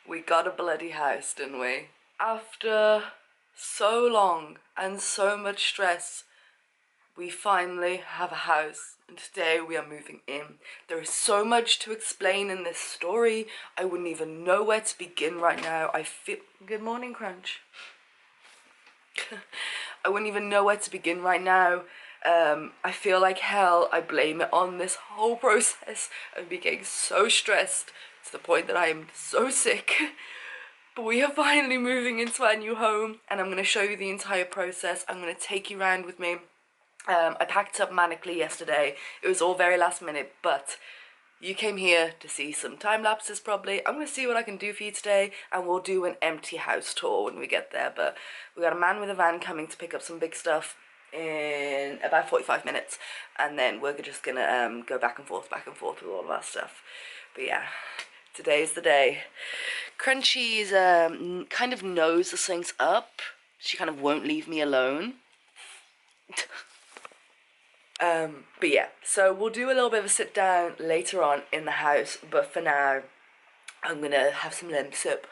We got a bloody house, didn't we? After so long and so much stress, we finally have a house, and today we are moving in. There is so much to explain in this story. I wouldn't even know where to begin right now. I feel... Good morning, Crunch. I wouldn't even know where to begin right now. I feel like hell. I blame it on this whole process of me getting so stressed to the point that I am so sick. But we are finally moving into our new home, and I'm going to show you the entire process. I'm going to take you around with me. I packed up manically yesterday. It was all very last minute, but you came here to see some time lapses probably. I'm going to see what I can do for you today, and we'll do an empty house tour when we get there. But we got a man with a van coming to pick up some big stuff in about 45 minutes, and then we're just going to go back and forth with all of our stuff. But yeah, today's the day. Crunchy's kind of knows that something's up. She kind of won't leave me alone. But yeah, so we'll do a little bit of a sit down later on in the house, but for now, I'm gonna have some lamb soup,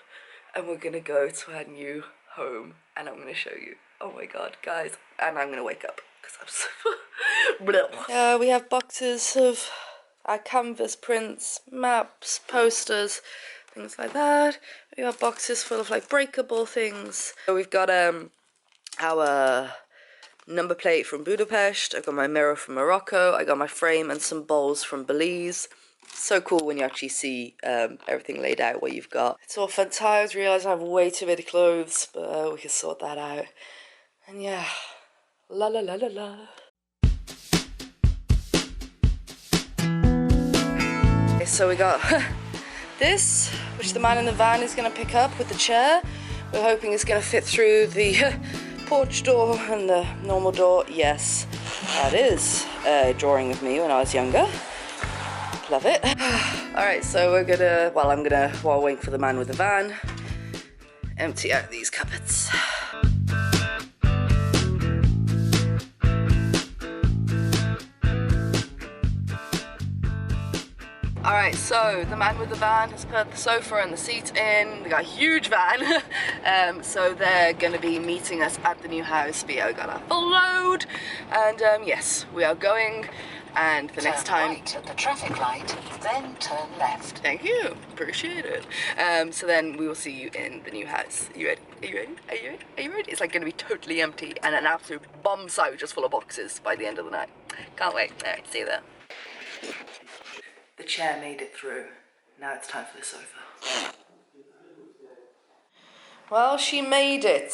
and we're gonna go to our new home, and I'm gonna show you. Oh my god, guys, and I'm gonna wake up, because I'm so... we have boxes of our canvas prints, maps, posters, things like that. We got boxes full of like breakable things. So we've got our number plate from Budapest, I got my mirror from Morocco, I got my frame and some bowls from Belize. So cool when you actually see everything laid out what you've got. It's all fun times. Realise I have way too many clothes, but we can sort that out. And yeah, la la la la la. Okay, so we got this, which the man in the van is going to pick up with the chair. We're hoping it's going to fit through the porch door and the normal door. Yes, that is a drawing of me when I was younger. Love it. Alright, so we're gonna, well, I'm gonna, while waiting for the man with the van, empty out these cupboards. Alright, so the man with the van has put the sofa and the seat in. We got a huge van, so they're going to be meeting us at the new house. But yeah, we got our full load, and yes, we are going, and the next time... Turn right at the traffic light, then turn left. Thank you, appreciate it. So then we will see you in the new house. Are you ready? Are you ready? Are you ready? Are you ready? It's like going to be totally empty, and an absolute bomb site just full of boxes by the end of the night. Can't wait. Alright, see you there. The chair made it through. Now it's time for the sofa. Well, she made it.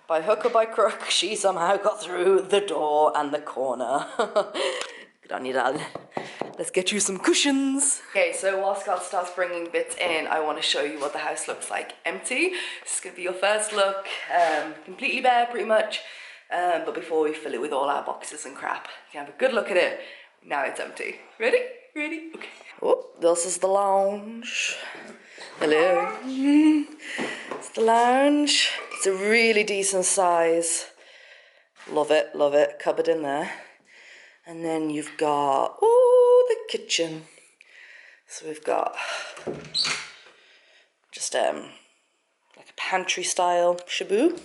By hook or by crook, she somehow got through the door and the corner. Good on you, darling. Let's get you some cushions. Okay, so while Scott starts bringing bits in, I want to show you what the house looks like empty. This is going to be your first look. Completely bare, pretty much. But before we fill it with all our boxes and crap, you can have a good look at it. Now it's empty. Ready? Ready? Okay. Oh, this is the lounge. Hello. It's the lounge. It's a really decent size. Love it, love it. Cupboard in there. And then you've got, oh, the kitchen. So we've got just like a pantry style shaboo.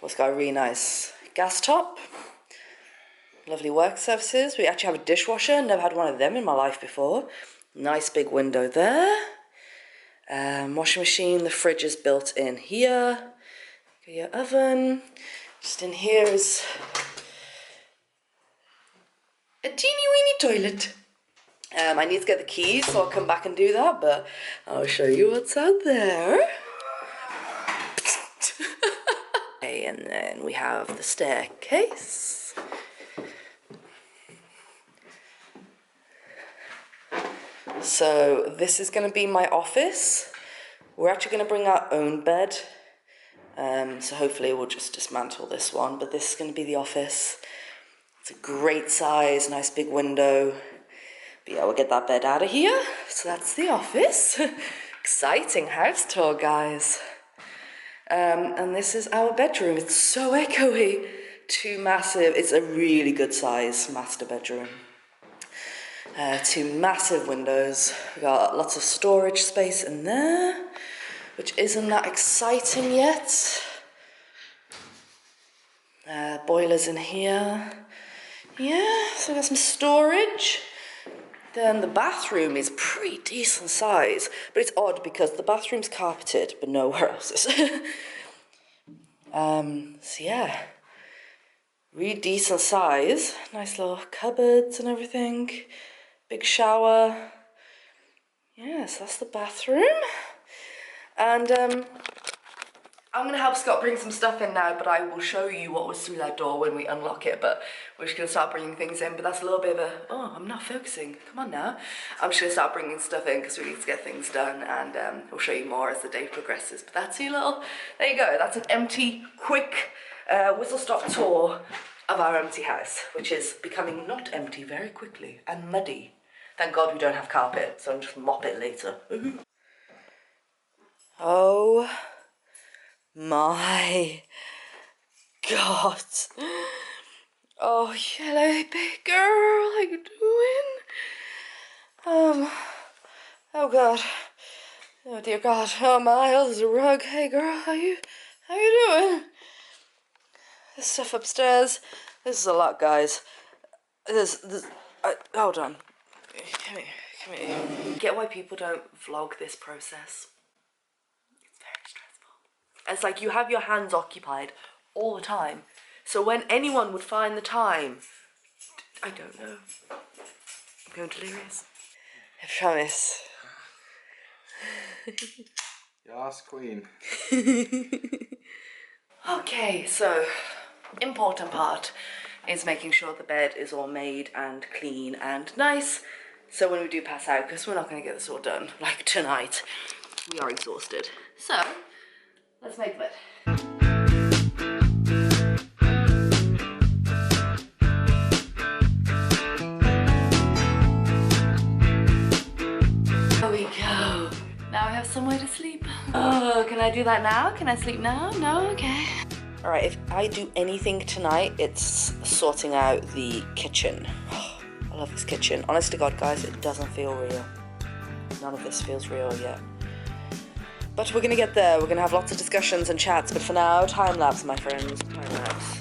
It's got a really nice gas top. Lovely work surfaces. We actually have a dishwasher. Never had one of them in my life before. Nice big window there. Washing machine. The fridge is built in here. Got your oven. Just in here is a teeny weeny toilet. I need to get the keys, so I'll come back and do that, but I'll show you what's out there. Okay, and then we have the staircase. So this is going to be my office. We're actually going to bring our own bed. So hopefully we'll just dismantle this one. But this is going to be the office. It's a great size, nice big window. But yeah, we'll get that bed out of here. So that's the office. Exciting house tour, guys. And this is our bedroom. It's so echoey. Too massive. It's a really good size master bedroom. Two massive windows. We've got lots of storage space in there, which isn't that exciting yet. Boilers in here. Yeah, so we got some storage. Then the bathroom is pretty decent size, but it's odd because the bathroom's carpeted, but nowhere else is. So yeah, really decent size. Nice little cupboards and everything. Big shower. Yes, that's the bathroom. And I'm gonna help Scott bring some stuff in now, but I will show you what was through that door when we unlock it. But we're just gonna start bringing things in. But that's a little bit of a, oh, I'm not focusing. Come on now. I'm just gonna start bringing stuff in because we need to get things done, and we'll show you more as the day progresses. But that's your little, there you go. That's an empty, quick whistle-stop tour of our empty house, which is becoming not empty very quickly and muddy. Thank God we don't have carpet, so I'll just mop it later. Oh my God. Oh, hello, big girl. How you doing? Oh God. Oh dear God. Oh my, oh, there's a rug. Hey girl, how you doing? There's stuff upstairs. This is a lot, guys. Hold on. Come here. Get why people don't vlog this process. It's very stressful. It's like you have your hands occupied all the time. So when anyone would find the time, I don't know. I'm going delirious. I promise. Yes, queen. Okay, so important part is making sure the bed is all made and clean and nice. So when we do pass out, because we're not going to get this all done, like tonight, we are exhausted. So, let's make the bed. There we go. Now I have somewhere to sleep. Oh, can I do that now? Can I sleep now? No? Okay. Alright, if I do anything tonight, it's sorting out the kitchen. I love this kitchen. Honest to God, guys, it doesn't feel real. None of this feels real yet. But we're gonna get there. We're gonna have lots of discussions and chats. But for now, time lapse, my friends. Time lapse.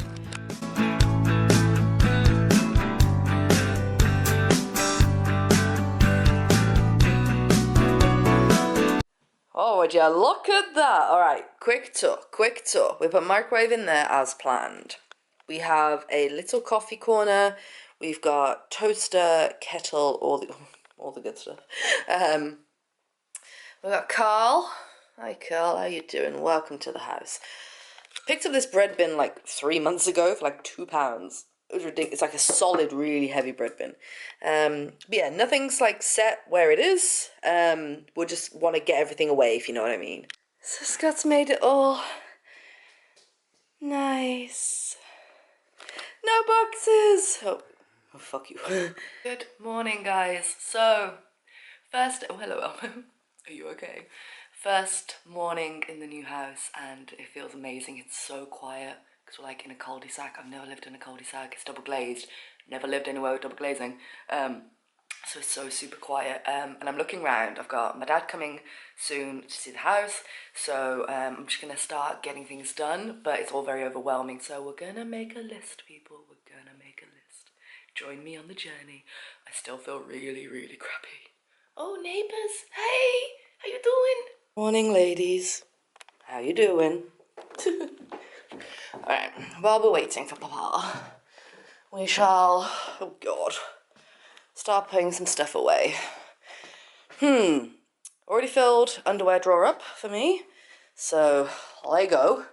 Oh, would you look at that? All right, quick tour. We put microwave in there as planned. We have a little coffee corner. We've got toaster, kettle, all the good stuff. We've got Carl. Hi, Carl. How you doing? Welcome to the house. Picked up this bread bin like 3 months ago for like £2. It was ridiculous. It's like a solid, really heavy bread bin. But yeah, nothing's like set where it is. We'll just want to get everything away, if you know what I mean. So Scott's made it all nice. No boxes. Oh fuck you. Good morning, guys. So, first, oh hello, Elmo. Are you okay? First morning in the new house, and it feels amazing. It's so quiet. Because we're like in a cul-de-sac. I've never lived in a cul-de-sac. It's double glazed. Never lived anywhere with double glazing. So it's so super quiet. And I'm looking around. I've got my dad coming soon to see the house. So I'm just going to start getting things done. But it's all very overwhelming. So we're going to make a list, people. We're going to make a list. Join me on the journey. I still feel really, really crappy. Oh, neighbours. Hey, how you doing? Morning, ladies. How you doing? Alright, while we're waiting for Papa, we shall, oh God, start putting some stuff away. Already filled underwear drawer up for me, so Lego.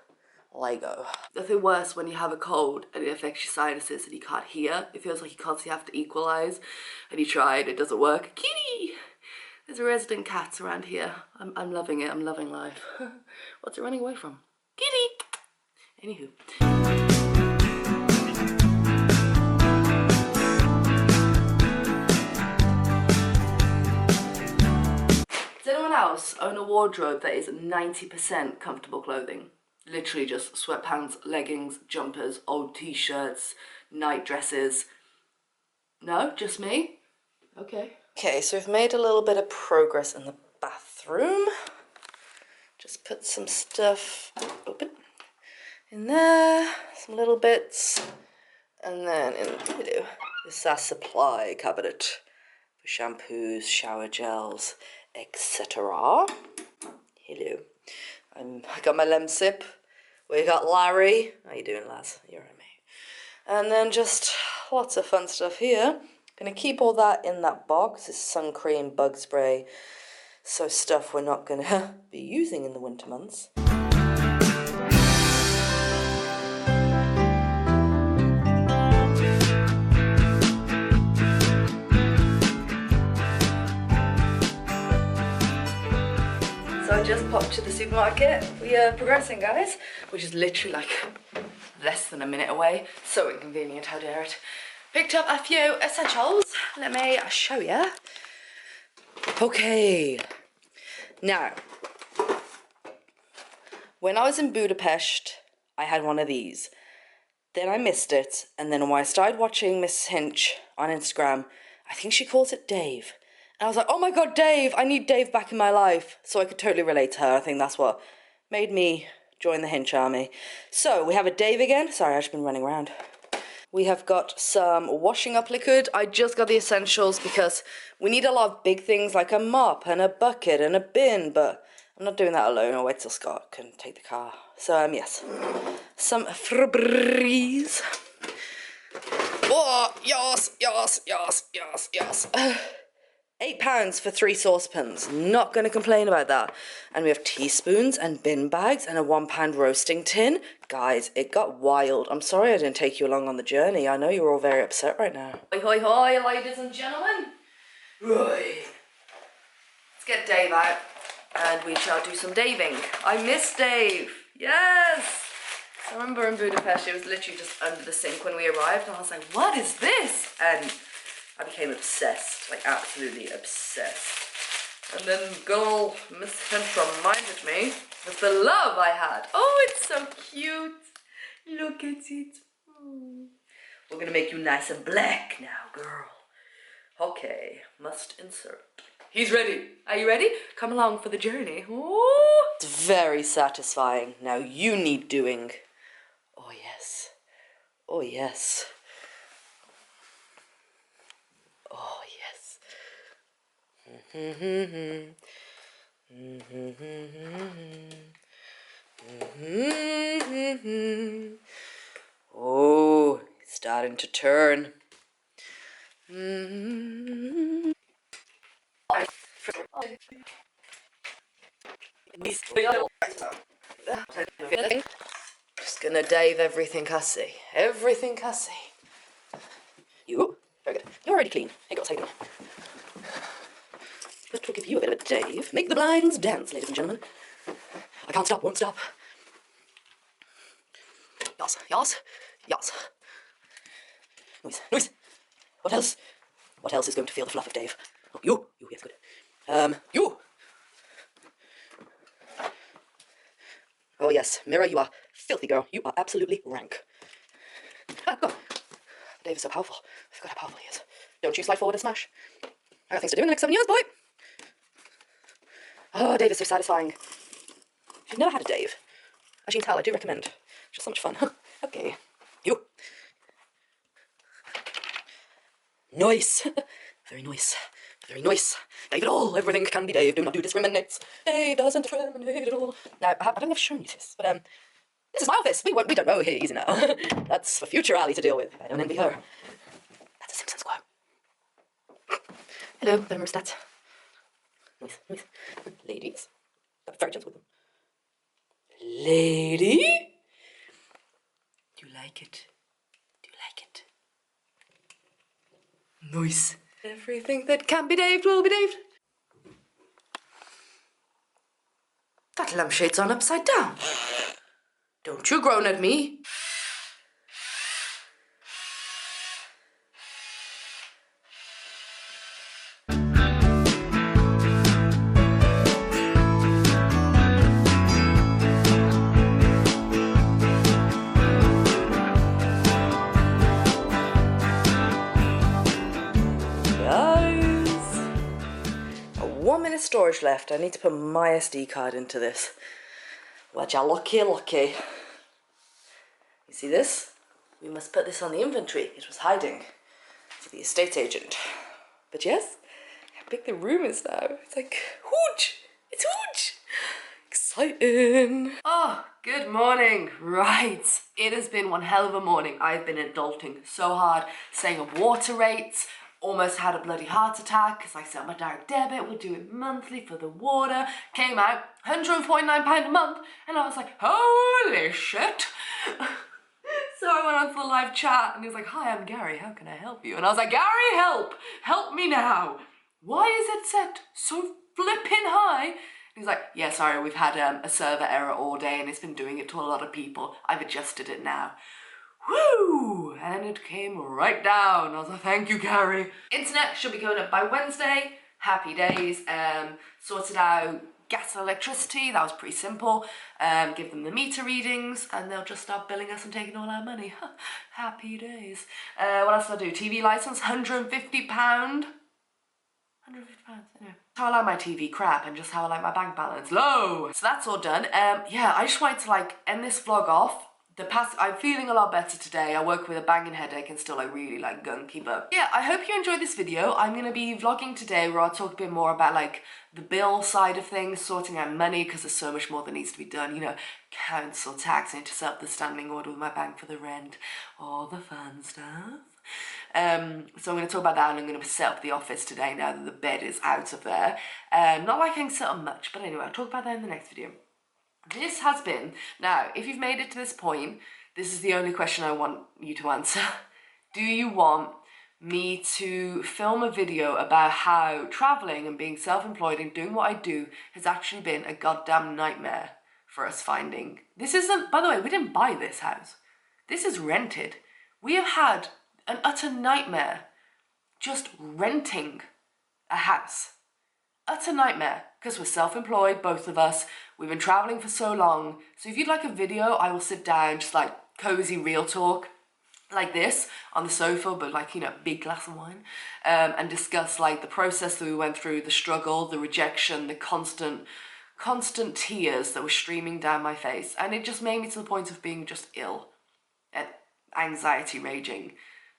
Nothing worse when you have a cold and it affects your sinuses and you can't hear. It feels like you constantly have to equalise, and you try and it doesn't work. Kitty! There's a resident cat around here. I'm loving it, I'm loving life. What's it running away from? Kitty! Anywho. Does anyone else own a wardrobe that is 90% comfortable clothing? Literally just sweatpants, leggings, jumpers, old t-shirts, night dresses. No? Just me? Okay. Okay, so we've made a little bit of progress in the bathroom. Just put some stuff open in there, some little bits, and then in this is our supply cabinet for shampoos, shower gels, etc. Hello. I got my Lemsip. We got Larry. How you doing, lads? You're right, mate. And then just lots of fun stuff here. Gonna keep all that in that box. This sun cream, bug spray, so stuff we're not gonna be using in the winter months. So I just popped to the supermarket. We are progressing, guys, which is literally like less than a minute away. So inconvenient, how dare it. Picked up a few essentials. Let me show you. Okay. Now, when I was in Budapest, I had one of these. Then I missed it, and then when I started watching Miss Hinch on Instagram, I think she calls it Dave. And I was like, oh my god, Dave, I need Dave back in my life. So I could totally relate to her. I think that's what made me join the Hinch army. So we have a Dave again. Sorry, I've just been running around. We have got some washing up liquid. I just got the essentials because we need a lot of big things like a mop and a bucket and a bin, but I'm not doing that alone. I'll wait till Scott can take the car. So, yes. Some Febreze. Oh, yes, yes, yes, yes, yes. £8 for 3 saucepans. Not going to complain about that. And we have teaspoons and bin bags and a £1 roasting tin. Guys, it got wild. I'm sorry I didn't take you along on the journey. I know you're all very upset right now. Hoi, hoi, hoi, ladies and gentlemen. Right. Let's get Dave out and we shall do some daving. I miss Dave. Yes. I remember in Budapest, it was literally just under the sink when we arrived and I was like, what is this? And I became obsessed, like absolutely obsessed. And then good old Miss Hinch reminded me of the love I had. Oh, it's so cute. Look at it. Oh. We're gonna make you nice and black now, girl. Okay, must insert. He's ready. Are you ready? Come along for the journey. Ooh. It's very satisfying. Now you need doing. Oh yes. Oh yes. Oh, yes. Oh, it's starting to turn. Just gonna Dave everything I see. Everything I see. You? Very good. You're already clean. Here goes, take it. But we'll give you a bit of a Dave. Make the blinds dance, ladies and gentlemen. I can't stop, won't stop. Yes, yes, yes. Noise, noise. What else? What else is going to feel the fluff of Dave? Oh, you, yes, good. You. Oh yes, Mira, you are filthy girl. You are absolutely rank. Ah, go. Dave is so powerful. I forgot how powerful he is. Don't you slide forward and smash. I got things to do in the next 7 years, boy. Oh, Dave is so satisfying. If you've never had a Dave, as you can tell, I do recommend. It's just so much fun. Okay. You. Nice. Very nice. Very nice. Dave it all. Everything can be Dave. Do not do discriminates. Dave doesn't discriminate at all. Now, I don't think I've shown you this, but this is my office. We don't know who he's now. That's for future Ali to deal with. I don't envy her. That's a Simpsons quote. Hello, thermostat. Nice, nice. Ladies. Very gentle with them. Lady? Do you like it? Do you like it? Nice. Everything that can be Daved will be Daved. That lampshade's on upside down. Don't you groan at me. much left. I need to put my SD card into this. Well, you're lucky, lucky. You see this? We must put this on the inventory. It was hiding for the estate agent. But yes, how big the room is now. It's like huge. It's huge. Exciting. Oh, good morning. Right. It has been one hell of a morning. I've been adulting so hard, staying on water rates, almost had a bloody heart attack because I set up my direct debit, we'll do it monthly for the water, came out £149 a month, and I was like, holy shit. So I went on to the live chat and he was like, hi, I'm Gary, how can I help you? And I was like, Gary, help me now. Why is it set so flipping high? He's like, yeah, sorry, we've had a server error all day and it's been doing it to a lot of people. I've adjusted it now. Woo! And it came right down. I was like, thank you, Gary. Internet should be going up by Wednesday. Happy days. Sorted out gas and electricity. That was pretty simple. Give them the meter readings and they'll just start billing us and taking all our money. Happy days. What else did I do? TV license, £150. Anyway. How I like my TV crap and just how I like my bank balance low. So that's all done. Yeah, I just wanted to like end this vlog off. I'm feeling a lot better today. I woke with a banging headache and still like really like gunky, but yeah, I hope you enjoyed this video. I'm gonna be vlogging today where I'll talk a bit more about like the bill side of things, sorting out money because there's so much more that needs to be done, you know, council tax, I need to set up the standing order with my bank for the rent, all the fun stuff. So I'm going to talk about that and I'm going to set up the office today now that the bed is out of there. Not like I can set up much, but anyway, I'll talk about that in the next video. This has been, now, if you've made it to this point, this is the only question I want you to answer. Do you want me to film a video about how traveling and being self-employed and doing what I do has actually been a goddamn nightmare for us finding? This isn't, by the way, we didn't buy this house. This is rented. We have had an utter nightmare just renting a house. Utter nightmare, because we're self-employed, both of us. We've been traveling for so long. So if you'd like a video, I will sit down, just like cozy real talk, like this, on the sofa, but like, you know, big glass of wine, and discuss like the process that we went through, the struggle, the rejection, the constant tears that were streaming down my face. And it just made me to the point of being just ill and anxiety raging.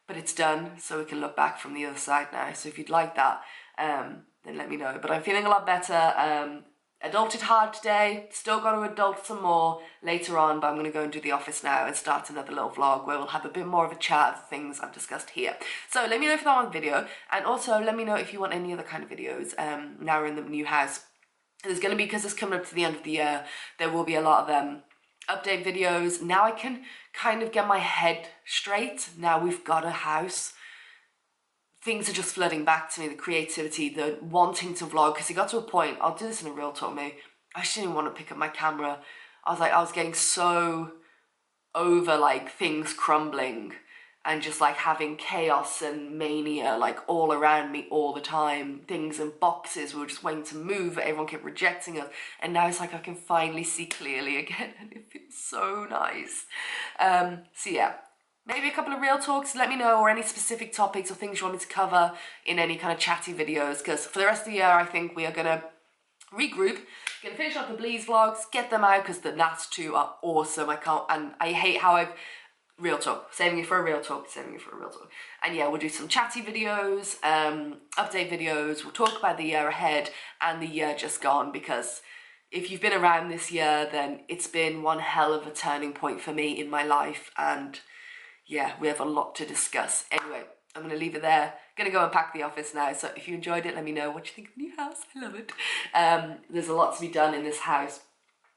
But it's done, so we can look back from the other side now. So if you'd like that, then let me know. But I'm feeling a lot better. Adulted hard today. Still got to adult some more later on, but I'm going to go and do the office now and start another little vlog where we'll have a bit more of a chat of the things I've discussed here. So let me know if you want a video, and also let me know if you want any other kind of videos. Now we're in the new house. There's going to be, because it's coming up to the end of the year, there will be a lot of update videos. Now I can kind of get my head straight. Now we've got a house. Things are just flooding back to me, the creativity, the wanting to vlog, because it got to a point, I'll do this in a real talk, maybe, I just didn't want to pick up my camera. I was getting so over like things crumbling and just like having chaos and mania like all around me all the time. Things in boxes, we were just waiting to move, everyone kept rejecting us, and now it's like I can finally see clearly again and it feels so nice. So yeah, maybe a couple of real talks, let me know, or any specific topics or things you want me to cover in any kind of chatty videos, because for the rest of the year I think we are gonna regroup, gonna finish off the Bleeze vlogs, get them out, because the last two are awesome. I hate how I've real talk, saving it for a real talk, and yeah, we'll do some chatty videos, update videos, we'll talk about the year ahead and the year just gone, because if you've been around this year, then it's been one hell of a turning point for me in my life, and yeah, we have a lot to discuss. Anyway, I'm going to leave it there. Going to go and pack the office now. So if you enjoyed it, let me know what you think of the new house. I love it. There's a lot to be done in this house.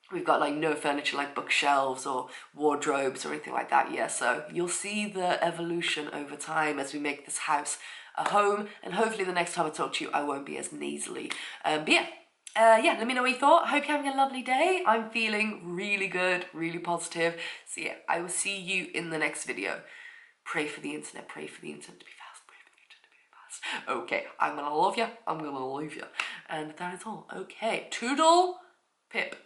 We've got like no furniture like bookshelves or wardrobes or anything like that yet. So you'll see the evolution over time as we make this house a home. And hopefully the next time I talk to you, I won't be as nasally. But yeah. Yeah, let me know what you thought. I hope you're having a lovely day. I'm feeling really good, really positive. So yeah, I will see you in the next video. Pray for the internet, pray for the internet to be fast, pray for the internet to be fast. Okay, I'm gonna love you, I'm gonna leave you. And that is all. Okay, toodle pip.